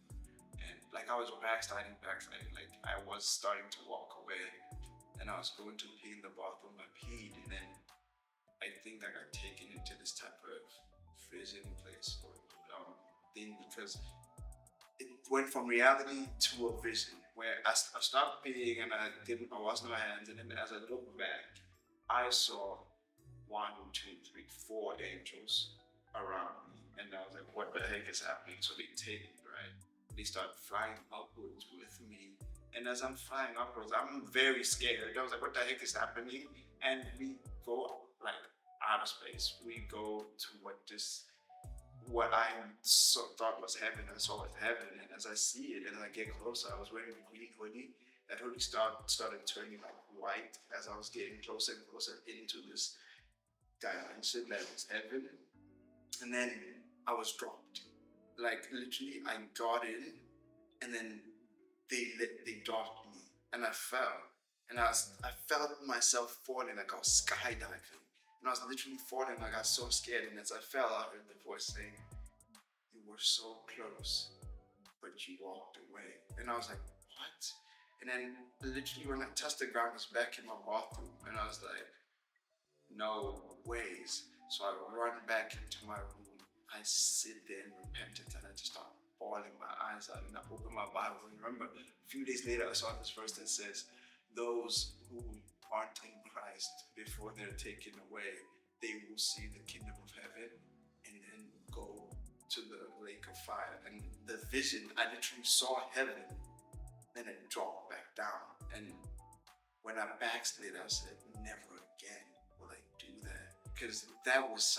and like I was backsliding. Like I was starting to walk away, and I was going to pee in the bathroom. I peed, and then I think I got taken into this type of vision place or thing because it went from reality to a vision where I stopped peeing and I washed my hands, and then as I looked back, I saw one, two, three, four angels around me. And I was like, what the heck is happening? So they take me, right? They start flying upwards with me. And as I'm flying upwards, I'm very scared. I was like, what the heck is happening? And we go like out of space. We go to what I thought was heaven. I saw it heaven. And as I see it and I get closer, I was wearing a green hoodie. That hoodie started turning like white as I was getting closer and closer into this dimension that was heaven. And then I was dropped. Like literally, I got in, and then they dropped me, and I fell, and I felt myself falling like I was skydiving, and I was literally falling like I was so scared. And as I fell, I heard the voice saying, "You were so close, but you walked away." And I was like, "What?" And then literally when I touched the ground, I was back in my bathroom, and I was like, no ways. So I run back into my room. I sit there in repentance and I just start bawling my eyes out and I open my Bible. And remember, a few days later, I saw this verse that says, those who aren't in Christ before they're taken away, they will see the kingdom of heaven and then go to the lake of fire. And the vision, I literally saw heaven and it dropped back down. And when I backslid, I said, never again will I do that. Because that was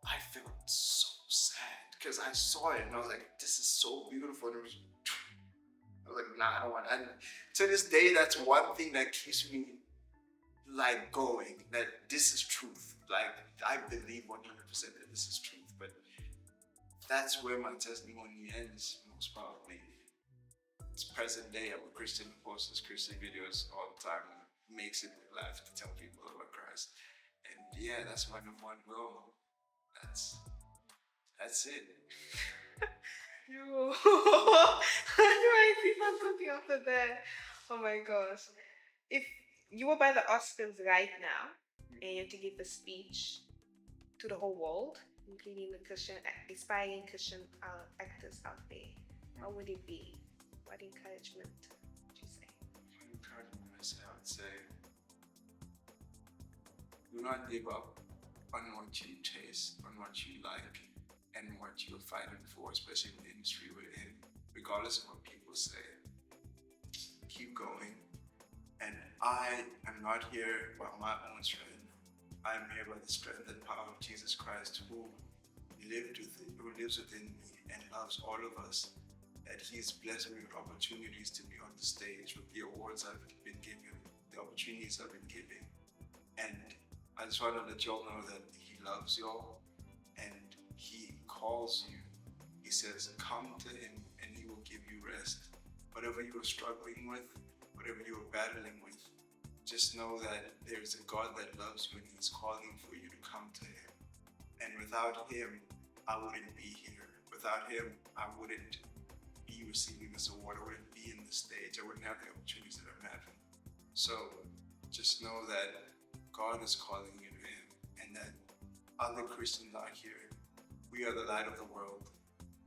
I felt so sad because I saw it and I was like, this is so beautiful. And I was like, nah, I don't want it. And to this day, that's one thing that keeps me like going, that this is truth. Like, I believe 100% that this is truth, but that's where my testimony ends most probably. It's present day. I'm a Christian, posts Christian videos all the time. It makes it laugh to tell people about Christ. And yeah, that's my number one goal. That's it. Yo, how do I see something after that? Oh my gosh. If you were by the Oscars right now and you had to give a speech to the whole world, including the aspiring Christian actors out there, what would it be? What encouragement would you say? Encouragement, I would say, do not give up on what you chase, on what you like, and what you're fighting for, especially in the industry we're in. Regardless of what people say, keep going. And I am not here by my own strength. I am here by the strength and power of Jesus Christ, who lives within me and loves all of us. That He's blessed me with opportunities to be on the stage, with the awards I've been given, the opportunities I've been given. And I just want to let y'all know that He loves y'all and He calls you. He says, come to Him and He will give you rest. Whatever you are struggling with, whatever you are battling with, just know that there's a God that loves you and He's calling for you to come to Him. And without Him, I wouldn't be here. Without Him, I wouldn't be receiving this award. I wouldn't be in the stage. I wouldn't have the opportunities that I'm having. So just know that God is calling you to Him and that other Christians are here. We are the light of the world.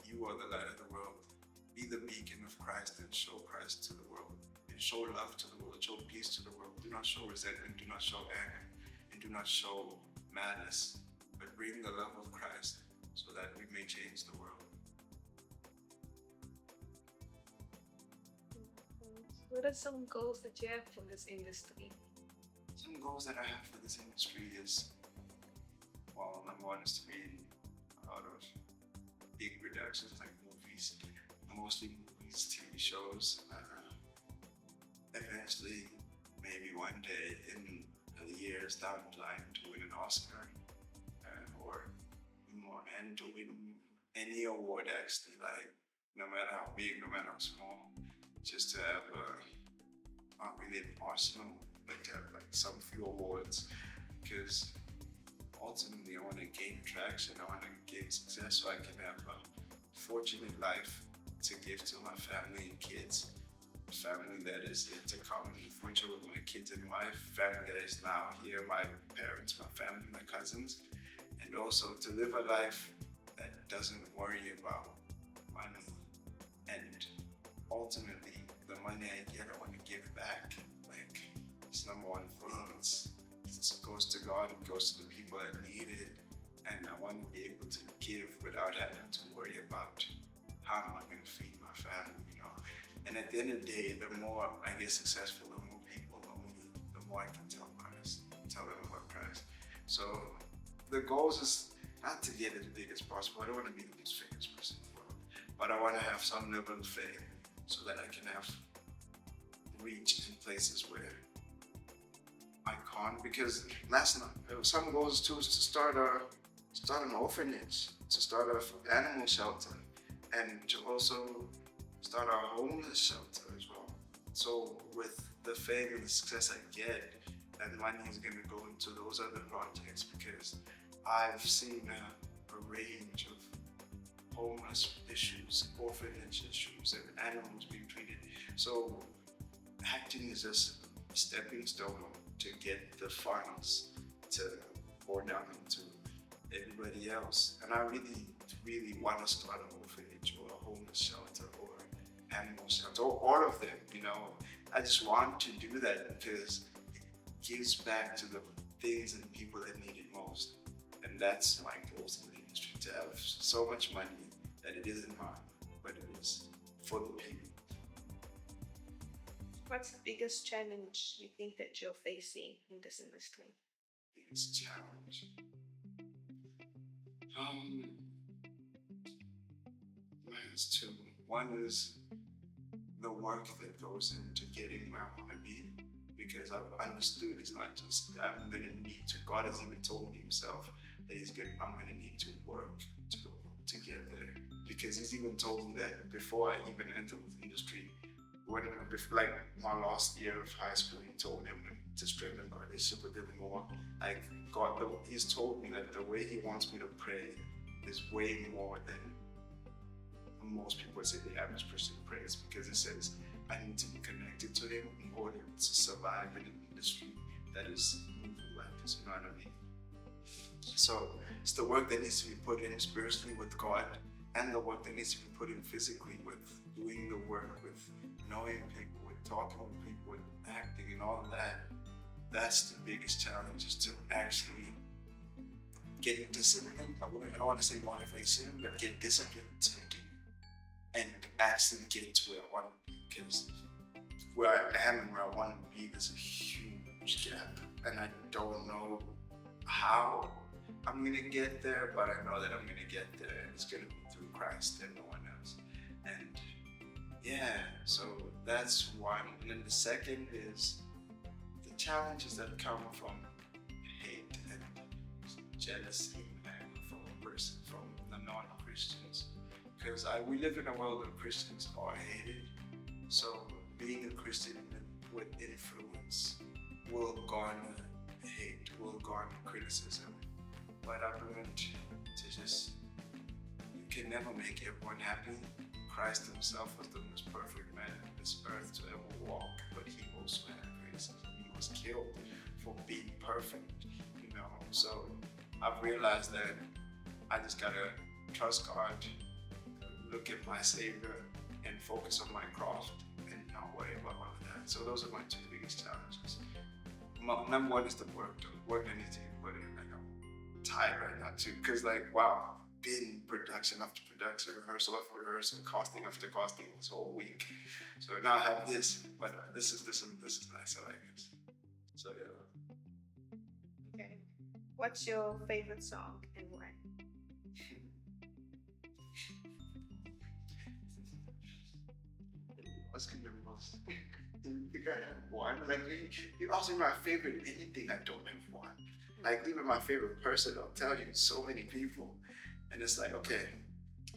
You are the light of the world. Be the beacon of Christ and show Christ to the world. And show love to the world. Show peace to the world. Do not show resentment. Do not show anger. And do not show malice. But bring the love of Christ so that we may change the world. What are some goals that you have for this industry? Some goals that I have for this industry is, well, number one is to be in a lot of big productions like movies, mostly movies, TV shows. Eventually, maybe one day in the years down the line, to win an Oscar or more, and to win any award actually, like no matter how big, no matter how small, just to have not really an arsenal, but to have like some few awards, because ultimately I want to gain traction, I want to gain success so I can have a fortunate life to give to my family and kids. Family that is to come in the future with my kids and wife, family that is now here, my parents, my family, my cousins, and also to live a life that doesn't worry about money. And ultimately, the money I get, I want to give back. Like, it's number one thing. It goes to God, it goes to the people that need it, and I want to be able to give without having to worry about how am I going to feed my family, you know. And at the end of the day, the more I get successful, the more people know me, the more I can tell them about Christ. So the goal is not to get as big as possible. I don't want to be the most famous person in the world, but I want to have some level of fame so that I can have reach in places where I can't. Because last night, some goals too is to start an orphanage, to start an animal shelter, and to also start our homeless shelter as well. So with the fame and the success I get, that money is going to go into those other projects, because I've seen a range of homeless issues, orphanage issues, and animals being treated. So acting is just a stepping stone to get the funds to pour down into everybody else. And I really want to start an orphanage or a homeless shelter or animal shelter, or all of them, you know. I just want to do that because it gives back to the things and people that need it most. And that's my goals in the industry, to have so much money that it isn't mine, but it is for the people. What's the biggest challenge you think that you're facing in this industry? Biggest challenge. There's two. One is the work that goes into getting where I want to be, because I've understood it's not just I'm going to need to. God has even told me himself that I'm going to need to work to get there, because he's even told me that before I even entered the industry. Like my last year of high school, he told me to strengthen my relationship with him more. Like God, he's told me that the way he wants me to pray is way more than most people would say the average person prays, because it says I need to be connected to him in order to survive in an industry that is moving like this, you know what I mean? So it's the work that needs to be put in spiritually with God, and the work that needs to be put in physically with doing the work, with knowing people, with talking with people, with acting and all of that. That's the biggest challenge, is to actually get disciplined. I don't want to say motivation, but get disciplined to do and actually get to where I want to be, because where I am and where I want to be, there's a huge gap, and I don't know how I'm going to get there, but I know that I'm going to get there, and it's going to be through Christ and no one else. And yeah, so that's one. And then the second is the challenges that come from hate and jealousy from a person, from the non-Christians. Because we live in a world where Christians are hated. So being a Christian with influence will garner hate, will garner criticism. But I've learned to just, you can never make everyone happy. Christ himself was the most perfect man on this earth to ever walk, but he also had criticism. He was killed for being perfect, you know. So I've realized that I just gotta trust God, look at my Savior, and focus on my craft and not worry about all of that. So those are my two biggest challenges. Number one is the work that needs to be put in. Like, I'm tired right now too, because wow, been production after production, rehearsal after rehearsal, casting after casting this whole week. So now I have this, but this is nice, I like this. So yeah. Okay. What's your favorite song and why? What's gonna be most? You think I have one? Like, you ask me my favorite anything, I don't have one. Like, even my favorite person, I'll tell you, so many people. And it's like, okay,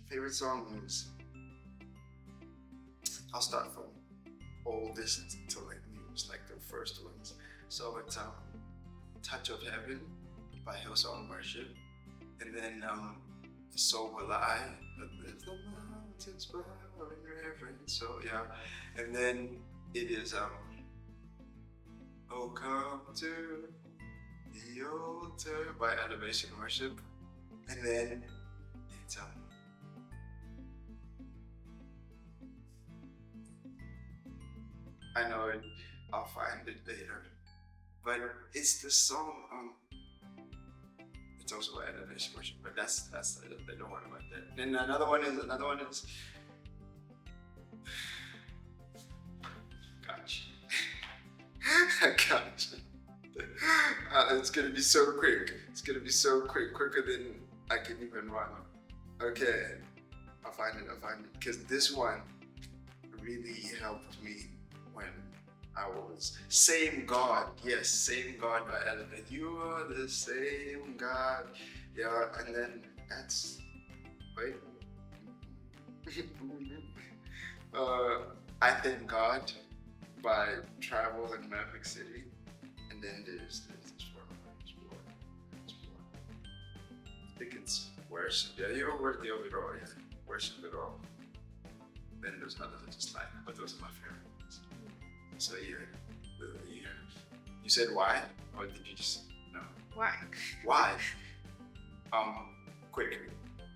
favorite song is, I'll start from oldest to newest, like the first ones. So it's Touch of Heaven by Hillsong Worship. And then So Will I. Lift the mountains bow in reverence. So yeah. And then it is Oh Come to the Altar by Elevation Worship. And then it's I know it, I'll find it later. But it's the song it's also by Elevation Worship, but that's I don't worry about that. Then another one is gosh. Gosh. It's gonna be so quick. It's gonna be so quicker than I can even run. Okay, I'll find it, because this one really helped me when I was Same God. Yes, Same God by Elevate. You are the same God. Yeah, and then that's wait. I Thank God by Travel in Maverick City. And then there's this one. I think it's Worship. Yeah, you're worthy of it all. Yeah, Worship it all. Then there's others I just like, but those are my favorites. So yeah. You said why? Or did you just no? Why? Why? Quick.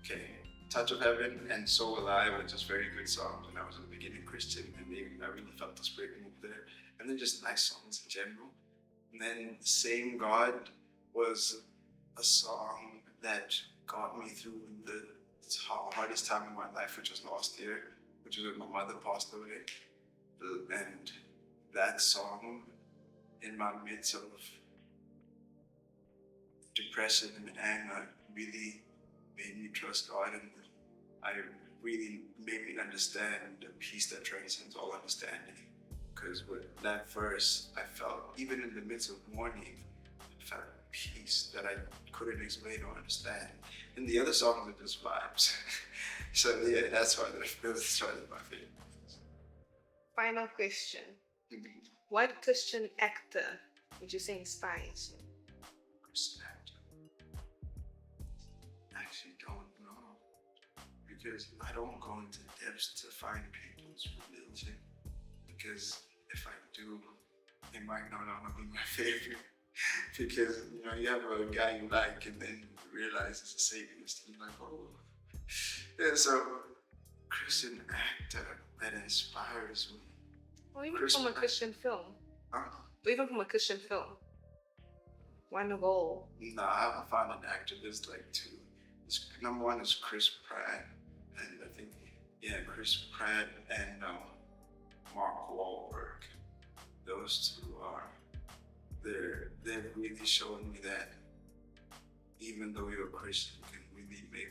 Okay. Touch of Heaven and So Will I were just very good songs when I was in the beginning Christian, and I really felt the spirit move there. And then just nice songs in general. And then Same God was a song that got me through the hardest time in my life, which was last year, which was when my mother passed away. And that song, in my midst of depression and anger, really made me trust God, and I really made me understand the peace that transcends all understanding. Because with that verse, I felt, even in the midst of mourning, I felt peace that I couldn't explain or understand. And the other songs are just vibes. So yeah, that's why they're my favorite. Final question. What Christian actor would you say inspires you? Christian actor? I actually don't know. Because I don't go into depths to find people's religion. Because if I do, it might no longer be my favorite. Because, you have a guy you like and then you realize it's a Satanist and you're like, oh. Yeah, so Christian actor that inspires me. Or even from a Christian film. Huh? Or even from a Christian film. One goal. Nah, I found an actor, there's like two. Number one is Chris Pratt. And I think, Chris Pratt and Mark Wahlberg. Those two they've really shown me that even though you're a Christian, you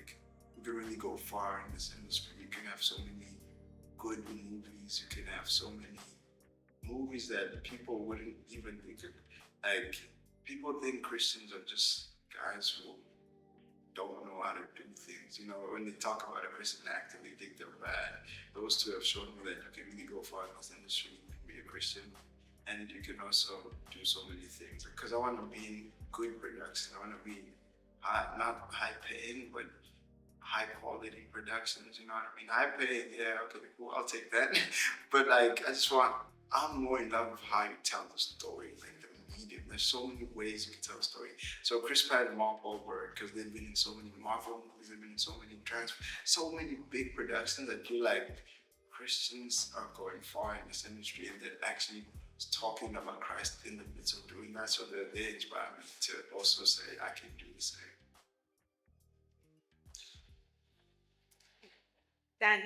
can really go far in this industry. You can have so many good movies. You can have so many movies that people wouldn't even think of. Like, people think Christians are just guys who don't know how to do things. When they talk about a Christian actor, they think they're bad. Those two have shown me that you can really go far in this industry. You can be a Christian, and you can also do so many things. Because I want to be in good production. I want to be not high paying, but high quality productions. You know what I mean? High paying, yeah, okay, cool, I'll take that. But I'm more in love with how you tell the story, like the medium. There's so many ways you can tell a story. So Chris Pratt and Mark Wahlberg, because they've been in so many Marvel movies, they've been in so many big productions that you like. Christians are going far in this industry, and they're actually talking about Christ in the midst of doing that. So they inspire me to also say, I can do the same. Done.